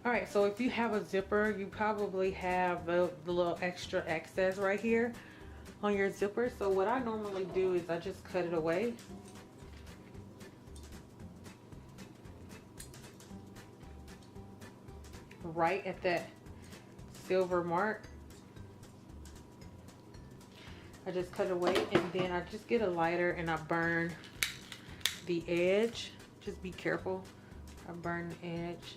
All right, so if you have a zipper, you probably have the little extra excess right here on your zipper. So what I normally do is I just cut it away. Right at that silver mark. I just cut it away, and then I just get a lighter and I burn the edge. Just be careful. I burn the edge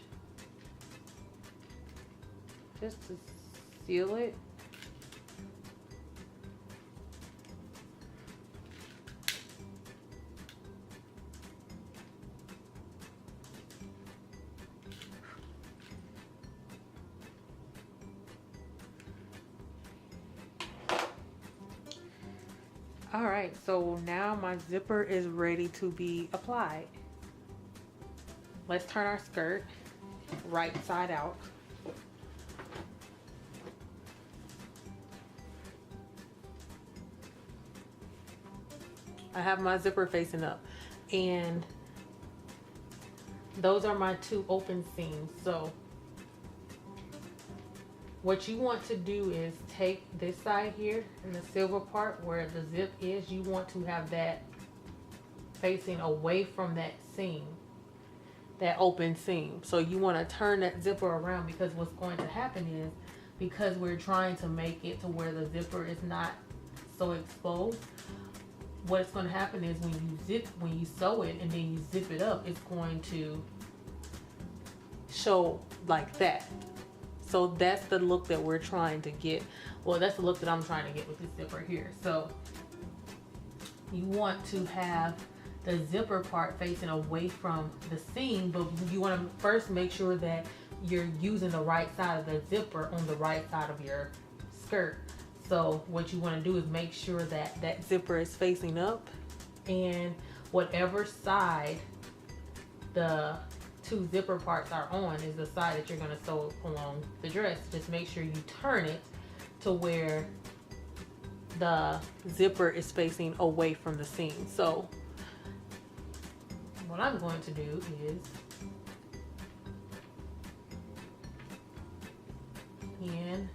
just to seal it. All right, so now my zipper is ready to be applied. Let's turn our skirt right side out. I have my zipper facing up, and those are my two open seams. So what you want to do is take this side here and the silver part where the zip is, you want to have that facing away from that seam, that open seam. So you want to turn that zipper around, because what's going to happen is, because we're trying to make it to where the zipper is not so exposed, what's going to happen is when you sew it and then you zip it up, it's going to show like that. So that's the look that we're trying to get. Well, that's the look that I'm trying to get with this zipper here. So you want to have the zipper part facing away from the seam, but you want to first make sure that you're using the right side of the zipper on the right side of your skirt. So what you want to do is make sure that that zipper is facing up, and whatever side the two zipper parts are on is the side that you're going to sew along the dress. Just make sure you turn it to where the zipper is facing away from the seam. So what I'm going to do is pin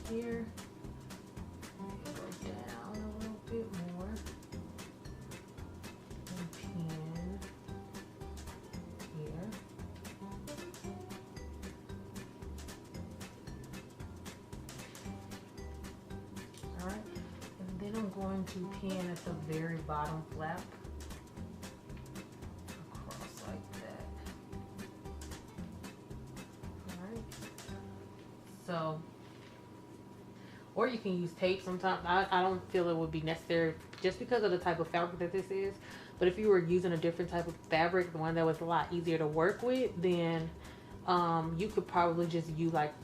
here, go down a little bit more, and pin here. All right, and then I'm going to pin at the very bottom flap across like that. All right, so, or you can use tape sometimes. I don't feel it would be necessary just because of the type of fabric that this is. But if you were using a different type of fabric, the one that was a lot easier to work with, then you could probably just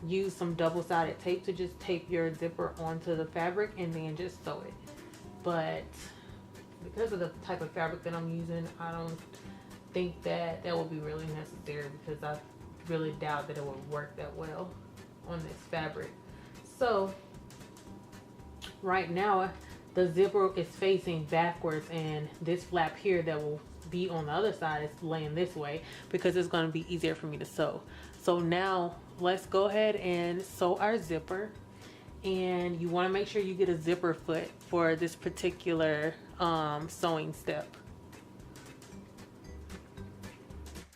use some double-sided tape to just tape your zipper onto the fabric and then just sew it. But because of the type of fabric that I'm using, I don't think that that would be really necessary, because I really doubt that it would work that well on this fabric. So right now the zipper is facing backwards, and this flap here that will be on the other side is laying this way because it's going to be easier for me to sew. So now let's go ahead and sew our zipper, and you want to make sure you get a zipper foot for this particular sewing step.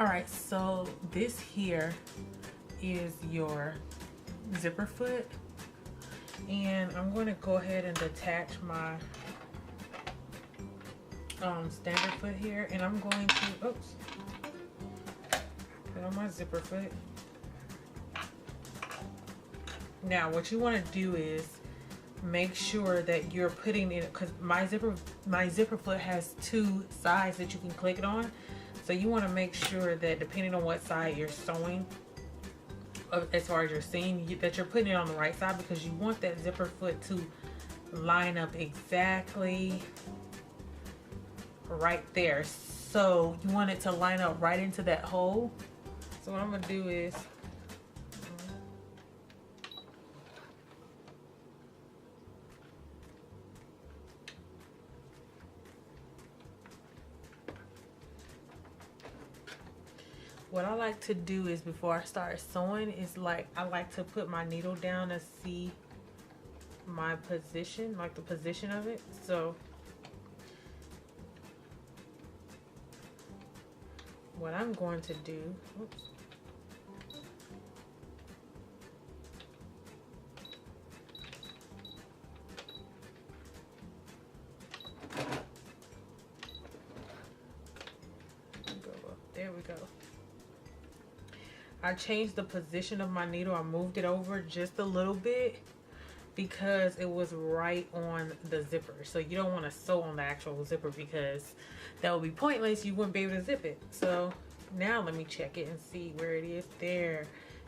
All right, so this here is your zipper foot, and I'm going to go ahead and attach my standard foot here, and I'm going to put on my zipper foot. Now what you want to do is make sure that you're putting in, because my zipper foot has two sides that you can click it on, so you want to make sure that depending on what side you're sewing, as far as your seam, that you're putting it on the right side, because you want that zipper foot to line up exactly right there. So you want it to line up right into that hole. So what I'm gonna do is what I like to do is before I start sewing is like I like to put my needle down to see my position, like the position of it. So what I'm going to do, oops. There we go. I changed the position of my needle. I moved it over just a little bit because it was right on the zipper. So you don't want to sew on the actual zipper because that would be pointless. You wouldn't be able to zip it. So now let me check it and see where it is. There.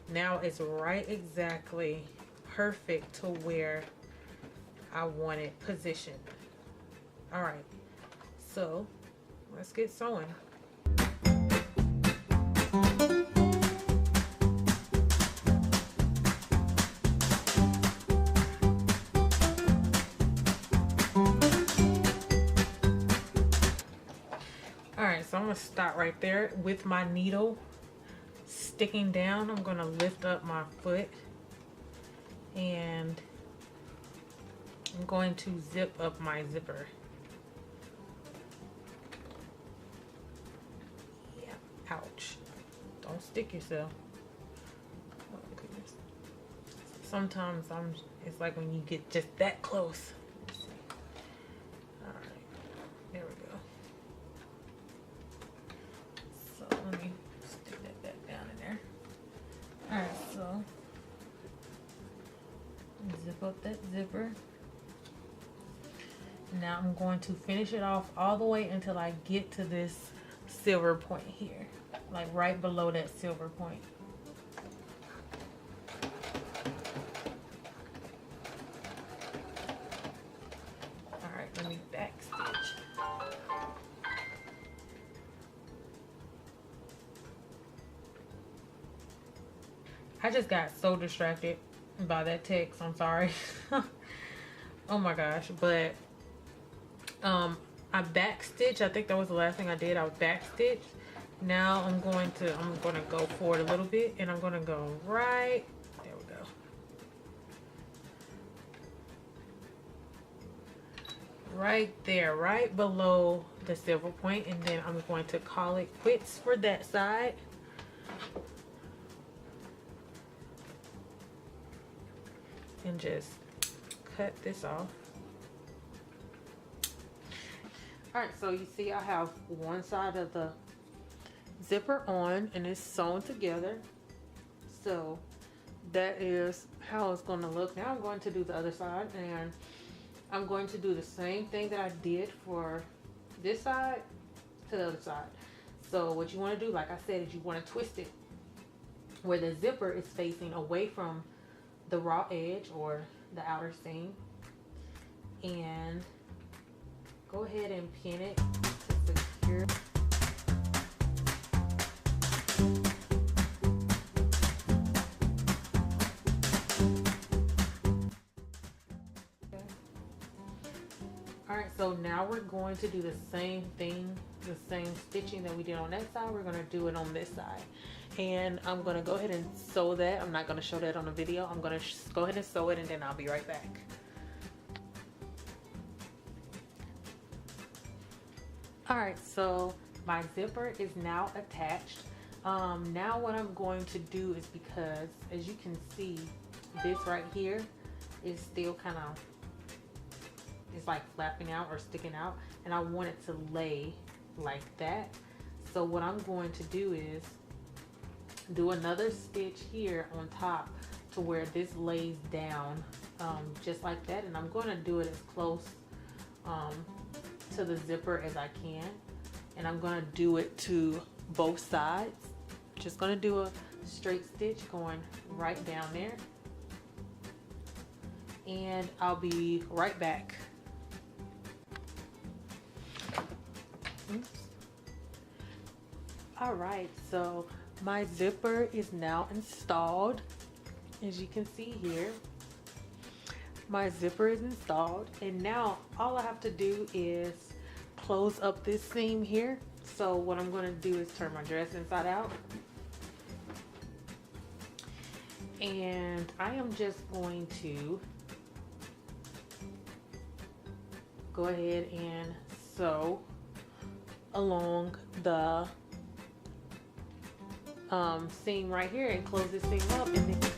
Now it's right exactly perfect to where I want it positioned. All right. So let's get sewing. So I'm gonna start right there with my needle sticking down. I'm gonna lift up my foot and I'm going to zip up my zipper. Yeah, ouch. Don't stick yourself. Oh goodness. Sometimes it's like when you get just that close. Let's see. All right, there we go. Let me stick that back down in there. Alright, so zip up that zipper. Now I'm going to finish it off all the way until I get to this silver point here. Like right below that silver point. Alright, let me back stitch. I just got so distracted by that text. I'm sorry. Oh my gosh. But I backstitch. I think that was the last thing I did. I backstitch. Now I'm gonna go forward a little bit and I'm gonna go right. There we go. Right there, right below the silver point, and then I'm going to call it quits for that side. And just cut this off. All right, so you see I have one side of the zipper on and it's sewn together. So that is how it's going to look. Now I'm going to do the other side, and I'm going to do the same thing that I did for this side to the other side. So what you want to do, like I said, is you want to twist it where the zipper is facing away from the raw edge or the outer seam, and go ahead and pin it to secure. Alright, so now we're going to do the same thing, the same stitching that we did on that side. We're going to do it on this side. And I'm going to go ahead and sew that. I'm not going to show that on the video. I'm going to go ahead and sew it, and then I'll be right back. Alright, so my zipper is now attached. Now what I'm going to do is, because as you can see, this right here is still kind of, it's like flapping out or sticking out, and I want it to lay like that. So what I'm going to do is do another stitch here on top to where this lays down just like that, and I'm going to do it as close to the zipper as I can, and I'm going to do it to both sides. Just going to do a straight stitch going right down there, and I'll be right back. Oops. All right, so my zipper is now installed. As you can see here, my zipper is installed, and now all I have to do is close up this seam here. So what I'm going to do is turn my dress inside out, And I am just going to go ahead and sew along the seam right here and close this thing up, and then